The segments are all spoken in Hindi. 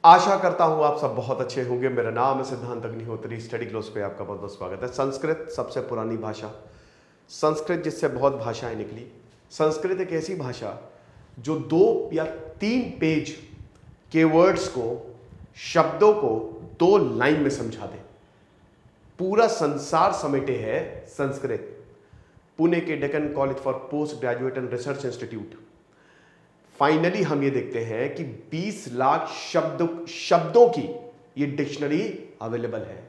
आशा करता हूं आप सब बहुत अच्छे होंगे। मेरा नाम है सिद्धांत अग्निहोत्री। स्टडी क्लोज पे आपका बहुत बहुत स्वागत है। संस्कृत सबसे पुरानी भाषा, संस्कृत जिससे बहुत भाषाएं निकली। संस्कृत एक ऐसी भाषा जो 2 या 3 पेज के वर्ड्स को, शब्दों को 2 लाइन में समझा दे। पूरा संसार समेटे है संस्कृत। पुणे के Deccan college for post graduate and research institute, finally हम ये देखते हैं कि 20 लाख शब्दों की ये डिक्शनरी अवेलेबल है।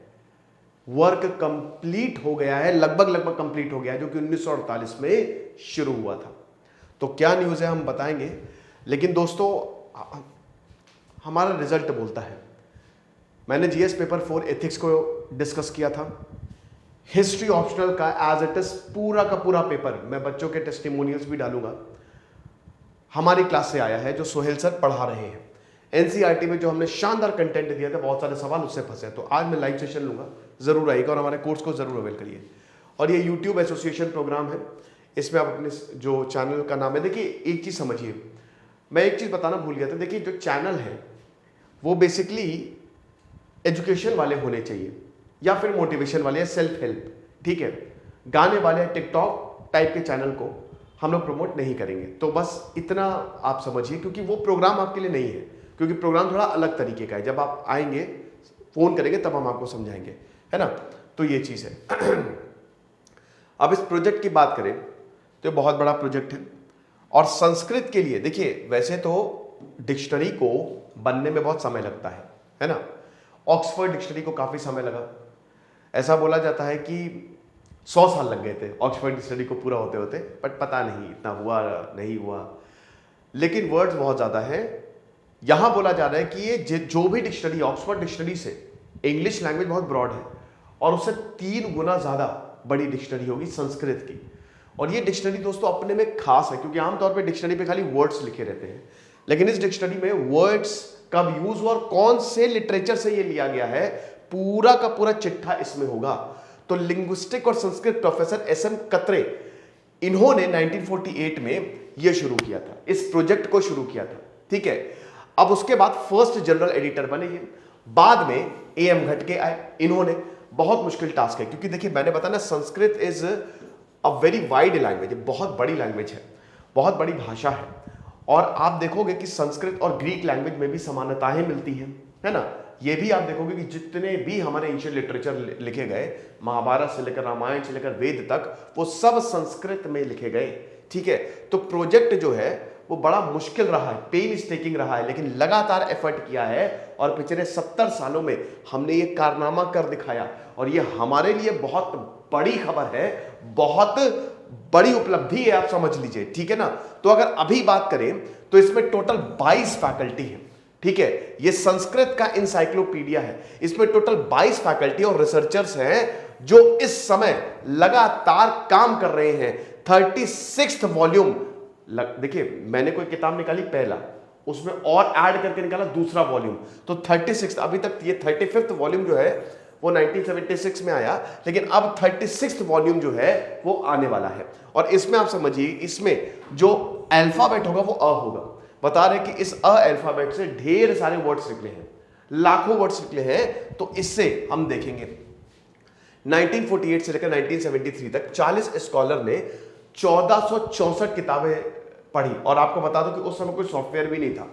वर्क कंप्लीट हो गया है, लगभग कंप्लीट हो गया है, जो कि 1948 में शुरू हुआ था। तो क्या न्यूज़ है हम बताएंगे, लेकिन दोस्तों हमारा रिजल्ट बोलता है। मैंने जीएस पेपर 4 एथिक्स को डिस्कस किया था। हिस्ट्री ऑप्शनल का एज इट इज पूरा का पूरा पेपर, मैं बच्चों के टेस्टिमोनियल्स भी डालूंगा, हमारी क्लास से आया है, जो सोहेल सर पढ़ा रहे हैं। एनसीईआरटी में जो हमने शानदार कंटेंट दिया था, बहुत सारे सवाल उससे फंसे। तो आज मैं लाइव सेशन लूंगा, जरूर आइएगा और हमारे कोर्स को जरूर अवेल करिए। और ये यूट्यूब एसोसिएशन प्रोग्राम है, इसमें आप अपने जो चैनल का नाम है, देखिए एक चीज समझिए, मैं एक चीज बताना भूल गया था। देखिए जो चैनल है वो बेसिकली एजुकेशन वाले होने चाहिए या फिर मोटिवेशन वाले या सेल्फ हेल्प, ठीक है। गाने वाले टिकटॉक टाइप के चैनल को हम लोग प्रमोट नहीं करेंगे। तो बस इतना आप समझिए, क्योंकि वो प्रोग्राम आपके लिए नहीं है, क्योंकि प्रोग्राम थोड़ा अलग तरीके का है। जब आप आएंगे, फोन करेंगे, तब हम आपको समझाएंगे, है ना। तो ये चीज है। अब इस प्रोजेक्ट की बात करें तो ये बहुत बड़ा प्रोजेक्ट है। और संस्कृत के लिए देखिए, वैसे तो डिक्शनरी को बनने में बहुत समय लगता है ना। ऑक्सफोर्ड डिक्शनरी को काफी समय लगा। ऐसा बोला जाता है कि 100 साल लग गए थे ऑक्सफोर्ड डिक्शनरी को पूरा होते होते, बट पता नहीं इतना हुआ नहीं हुआ। लेकिन वर्ड्स बहुत ज्यादा है। यहां बोला जा रहा है कि ये जो भी डिक्शनरी, ऑक्सफोर्ड डिक्शनरी से, इंग्लिश लैंग्वेज बहुत ब्रॉड है और उससे 3 गुना ज्यादा बड़ी डिक्शनरी होगी संस्कृत की। और ये डिक्शनरी दोस्तों अपने में खास है, क्योंकि आमतौर पर डिक्शनरी पे खाली वर्ड्स लिखे रहते हैं, लेकिन इस डिक्शनरी में वर्ड्स कब यूज हुआ और कौन से लिटरेचर से ये लिया गया है, पूरा का पूरा चिट्ठा इसमें होगा। तो लिंग्विस्टिक और संस्कृत प्रोफेसर एसएम कत्रे, इन्होंने 1948 में यह शुरू किया था, इस प्रोजेक्ट को शुरू किया था, ठीक है। अब उसके बाद फर्स्ट जनरल एडिटर बने ये। बाद में एएम घटके आए। इन्होंने, बहुत मुश्किल टास्क है, क्योंकि देखिए मैंने बताया ना, Sanskrit is a very wide language, बहुत बड़ी लैंग्वेज है, बहुत बड़ी भाषा है। और आप देखोगे कि संस्कृत और ग्रीक लैंग्वेज में भी समानताएं मिलती हैं, है ना। ये भी आप देखोगे कि जितने भी हमारे एंशिएंट लिटरेचर लिखे गए, महाभारत से लेकर रामायण से लेकर वेद तक, वो सब संस्कृत में लिखे गए, ठीक है। तो प्रोजेक्ट जो है वो बड़ा मुश्किल रहा है, पेन स्टेकिंग रहा है, लेकिन लगातार एफर्ट किया है और पिछले 70 सालों में हमने ये कारनामा कर दिखाया। और ये हमारे लिए बहुत बड़ी खबर है, बहुत बड़ी उपलब्धि है, आप समझ लीजिए, ठीक है ना। तो अगर अभी बात करें तो इसमें टोटल 22 फैकल्टी है, ठीक है। ये संस्कृत का इंसाइक्लोपीडिया है। इसमें टोटल 22 फैकल्टी और रिसर्चर्स हैं जो इस समय लगातार काम कर रहे हैं। 36th वॉल्यूम, देखिए मैंने कोई किताब निकाली पहला, उसमें और ऐड करके निकाला दूसरा वॉल्यूम, तो 36, अभी तक ये 35th वॉल्यूम जो है वो 1976 में आया, लेकिन अब 36th वॉल्यूम जो है वो आने वाला है। और इसमें आप समझिए, इसमें जो अल्फाबेट होगा वो अ होगा। बता रहे कि इस अ अल्फाबेट से ढेर सारे वर्ड्स निकले हैं, लाखों वर्ड्स निकले हैं। तो इससे हम देखेंगे 1948 से लेकर 1973 तक 40 स्कॉलर ने 1464 किताबें पढ़ी। और आपको बता दो कि उस समय कोई सॉफ्टवेयर भी नहीं था।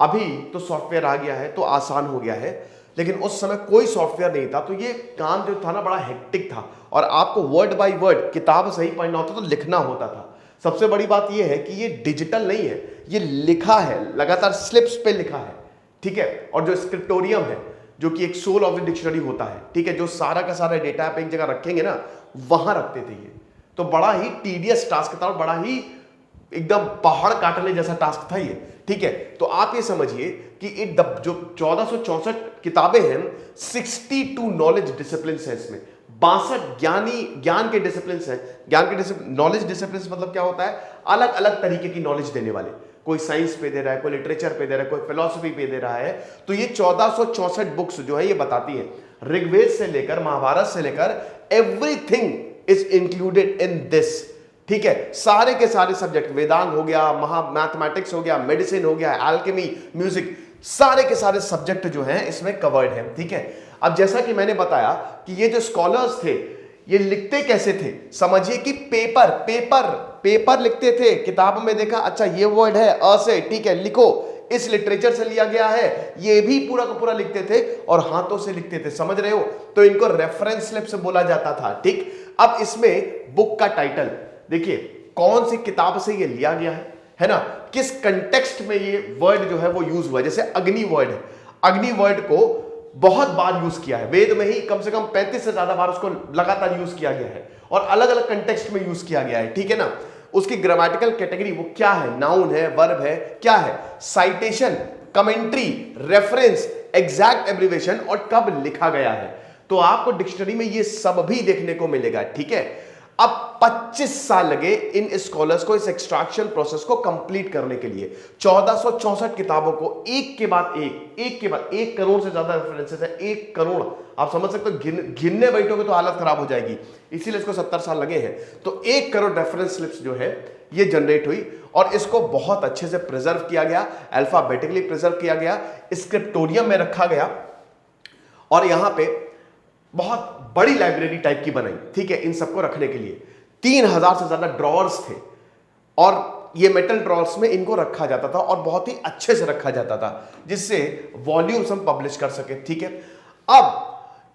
अभी तो सॉफ्टवेयर आ गया है तो आसान हो गया है, लेकिन उस समय कोई सॉफ्टवेयर नहीं था। तो ये काम जो था ना, बड़ा हेक्टिक था, और आपको वर्ड बाय वर्ड किताब सही पढ़ना होता तो लिखना होता था। सबसे बड़ी बात यह है कि ये डिजिटल नहीं है, ये लिखा है, लगातार स्लिप्स पे लिखा है, ठीक है। और जो स्क्रिप्टोरियम है, जो कि एक सोल ऑफ द डिक्शनरी होता है, ठीक है, जो सारा का सारा डेटा आप एक जगह रखेंगे ना, वहां रखते थे ये। तो बड़ा ही टीडियस टास्क था और बड़ा ही एकदम पहाड़ काटने जैसा टास्क था ये, ठीक है। तो आप ये समझिए कि जो 1464 किताबें हैं, 62 नॉलेज डिसिप्लिन है इसमें, 62 ज्ञान के डिसिप्लिन हैं। नॉलेज डिसिप्लिन मतलब क्या होता है, अलग अलग तरीके की नॉलेज देने वाले। कोई साइंस पे दे रहा है, कोई लिटरेचर पे दे रहा है, कोई फिलॉसफी पे दे रहा है। तो ये 1464 बुक्स जो है ये बताती है, ऋग्वेद से लेकर महाभारत से लेकर everything is included in this, ठीक है। सारे के सारे सब्जेक्ट, वेदांत हो गया, मैथमेटिक्स हो गया, मेडिसिन हो गया, एल्केमी, म्यूजिक, सारे के सारे सब्जेक्ट जो हैं इसमें कवर्ड हैं, ठीक है। अब जैसा कि मैंने बताया कि ये जो स्कॉलर्स थे ये लिखते कैसे थे, समझिए कि पेपर पेपर पेपर लिखते थे। किताब में देखा, अच्छा ये वर्ड है अ से, ठीक है, लिखो, इस लिटरेचर से लिया गया है, ये भी पूरा का पूरा लिखते थे और हाथों से लिखते थे, समझ रहे हो। तो इनको रेफरेंस स्लिप्स बोला जाता था, ठीक। अब इसमें बुक का टाइटल देखिए, कौन सी किताब से ये लिया गया है ना, किस कंटेक्स्ट में ये वर्ड जो है वो यूज हुआ है। जैसे अग्नि वर्ड है, अग्नि वर्ड को बहुत बार यूज किया है, वेद में ही कम से कम 35 से ज्यादा बार उसको लगातार यूज किया गया है और अलग अलग कंटेक्स्ट में यूज किया गया है, ठीक है ना। उसकी ग्रामेटिकल कैटेगरी वो क्या है, नाउन है, वर्ब है, क्या है, citation, commentary, reference, exact abbreviation और कब लिखा गया है। तो आपको डिक्शनरी में ये सब भी देखने को मिलेगा, ठीक है। अब 25 साल लगे इन स्कॉलर्स को इस एक्सट्रैक्शन प्रोसेस को कंप्लीट करने के लिए। 1464 किताबों को एक के बाद एक 1 करोड़ से ज्यादा रेफरेंसेस है, 1 करोड़। आप समझ सकते हो, गिनने बैठोगे तो हालत खराब हो जाएगी, इसीलिए इसको 70 साल लगे हैं। तो 1 करोड़ रेफरेंस स्लिप्स जो है ये जनरेट हुई और इसको बहुत अच्छे से प्रिजर्व किया गया, अल्फाबेटिकली प्रिजर्व किया गया, स्क्रिप्टोरियम में रखा गया और यहां पे बहुत बड़ी लाइब्रेरी टाइप की बनाई, ठीक है, इन सबको रखने के लिए। 3000 से ज्यादा ड्रॉअर्स थे और ये मेटल ड्रॉअर्स में इनको रखा जाता था और बहुत ही अच्छे से रखा जाता था, जिससे वॉल्यूम्स हम पब्लिश कर सके, ठीक है। अब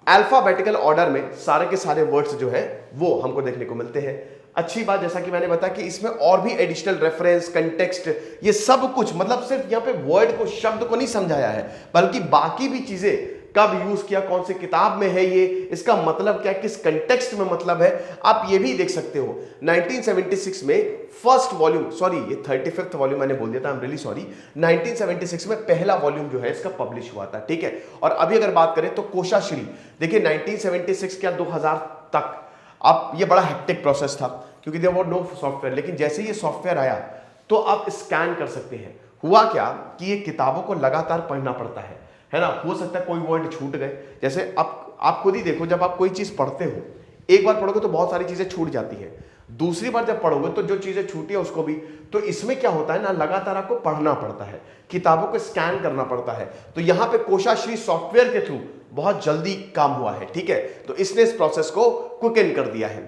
अल्फाबेटिकल ऑर्डर में सारे के सारे वर्ड्स जो है वो हमको देखने को मिलते हैं। अच्छी बात, जैसा कि मैंने बताया कि इसमें और भी एडिशनल रेफरेंस, कंटेक्स्ट, ये सब कुछ, मतलब सिर्फ यहां पे वर्ड को, शब्द को नहीं समझाया है, बल्कि बाकी भी चीजें, कब यूज किया, कौन सी किताब में है ये, इसका मतलब क्या, किस कंटेक्स्ट में मतलब है, आप ये भी देख सकते हो। 1976 में फर्स्ट वॉल्यूम, सॉरी ये 35th वॉल्यूम मैंने बोल दिया था, आई एम रियली सॉरी। 1976 में पहला वॉल्यूम जो है इसका पब्लिश हुआ था, ठीक है। और अभी अगर बात करें तो कोशाश्री, देखिए 1976 क्या 2000 तक, अब ये बड़ा हेक्टिक प्रोसेस था क्योंकि देयर वाज नो सॉफ्टवेयर, लेकिन जैसे ये सॉफ्टवेयर आया तो आप स्कैन कर सकते हैं। हुआ क्या कि ये किताबों को लगातार पढ़ना पड़ता है ना। हो सकता है कोई वर्ड छूट गए, जैसे आप खुद ही देखो, जब आप कोई चीज पढ़ते हो, एक बार पढ़ोगे तो बहुत सारी चीजें छूट जाती है, दूसरी बार जब पढ़ोगे तो जो चीजें छूटी है उसको भी। तो इसमें क्या होता है ना, लगातार आपको पढ़ना पड़ता है, किताबों को स्कैन करना पड़ता है। तो यहां पे कोशाश्री सॉफ्टवेयर के थ्रू बहुत जल्दी काम हुआ है, ठीक है। तो इसने इस प्रोसेस को क्विकन कर दिया है।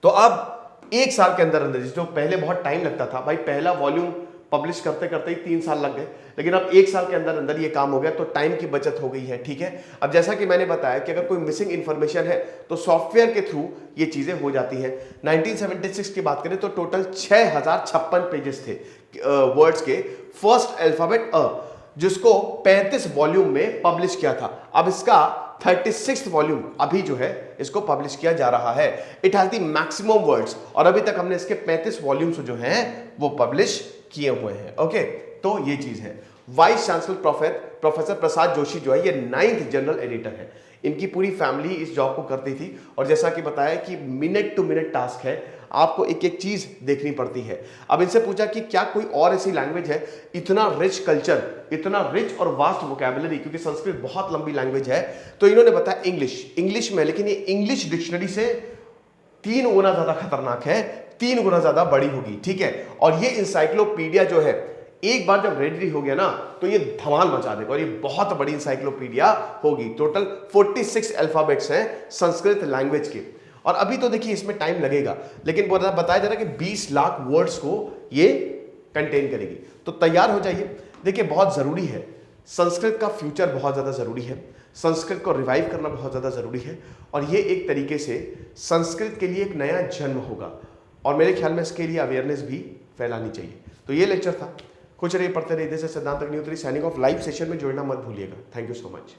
तो अब 1 साल के अंदर अंदर, जो पहले बहुत टाइम लगता था भाई, पहला वॉल्यूम पब्लिश करते करते ही 3 साल लग गए, लेकिन अब 1 साल के अंदर अंदर ये काम हो गया, तो टाइम की बचत हो गई है, ठीक है। अब जैसा कि मैंने बताया कि अगर कोई मिसिंग इंफॉर्मेशन है तो सॉफ्टवेयर के थ्रू ये चीजें हो जाती है। 1976 की बात करें तो टोटल 6056 पेजेस थे वर्ड्स के, फर्स्ट अल्फाबेट अ, जिसको 35 वॉल्यूम में पब्लिश किया था। अब इसका 36th वॉल्यूम अभी जो है इसको पब्लिश किया जा रहा है। It has the maximum words, और अभी तक हमने इसके 35 वॉल्यूम्स जो हैं वो पब्लिश किए हुए हैं। ओके, तो ये चीज है। Vice chancellor professor Prasad Joshi जो है ये 9th जनरल एडिटर है। इनकी पूरी फैमिली इस जॉब को करती थी, और जैसा कि बताया कि मिनट टू मिनट टास्क है, आपको एक एक चीज देखनी पड़ती है। अब इनसे पूछा कि क्या कोई और ऐसी लैंग्वेज है, इतना रिच कल्चर, इतना रिच और वास्ट वोकैबुलरी, क्योंकि संस्कृत बहुत लंबी लैंग्वेज है। तो इन्होंने बताया इंग्लिश में, लेकिन ये इंग्लिश डिक्शनरी से 3 गुना ज्यादा खतरनाक है, 3 गुना ज्यादा बड़ी होगी, ठीक है। और ये इंसाइक्लोपीडिया जो है, एक बार जब रेडी हो गया ना तो ये धमाल मचा देगा, और ये बहुत बड़ी इंसाइक्लोपीडिया होगी। टोटल 46 अल्फाबेट्स हैं संस्कृत लैंग्वेज के, और अभी तो देखिए इसमें टाइम लगेगा, लेकिन बताया जा रहा है कि 20 लाख वर्ड्स को ये कंटेन करेगी। तो तैयार हो जाइए। देखिए बहुत जरूरी है, संस्कृत का फ्यूचर बहुत ज्यादा जरूरी है, संस्कृत को रिवाइव करना बहुत ज्यादा जरूरी है, और ये एक तरीके से संस्कृत के लिए एक नया जन्म होगा, और मेरे ख्याल में इसके लिए अवेयरनेस भी फैलानी चाहिए। तो ये लेक्चर था, कुछ रहिए पढ़ते रहिए। सिद्धांत Agnihotri signing off. Live session में जुड़ना मत भूलिएगा। Thank you so much.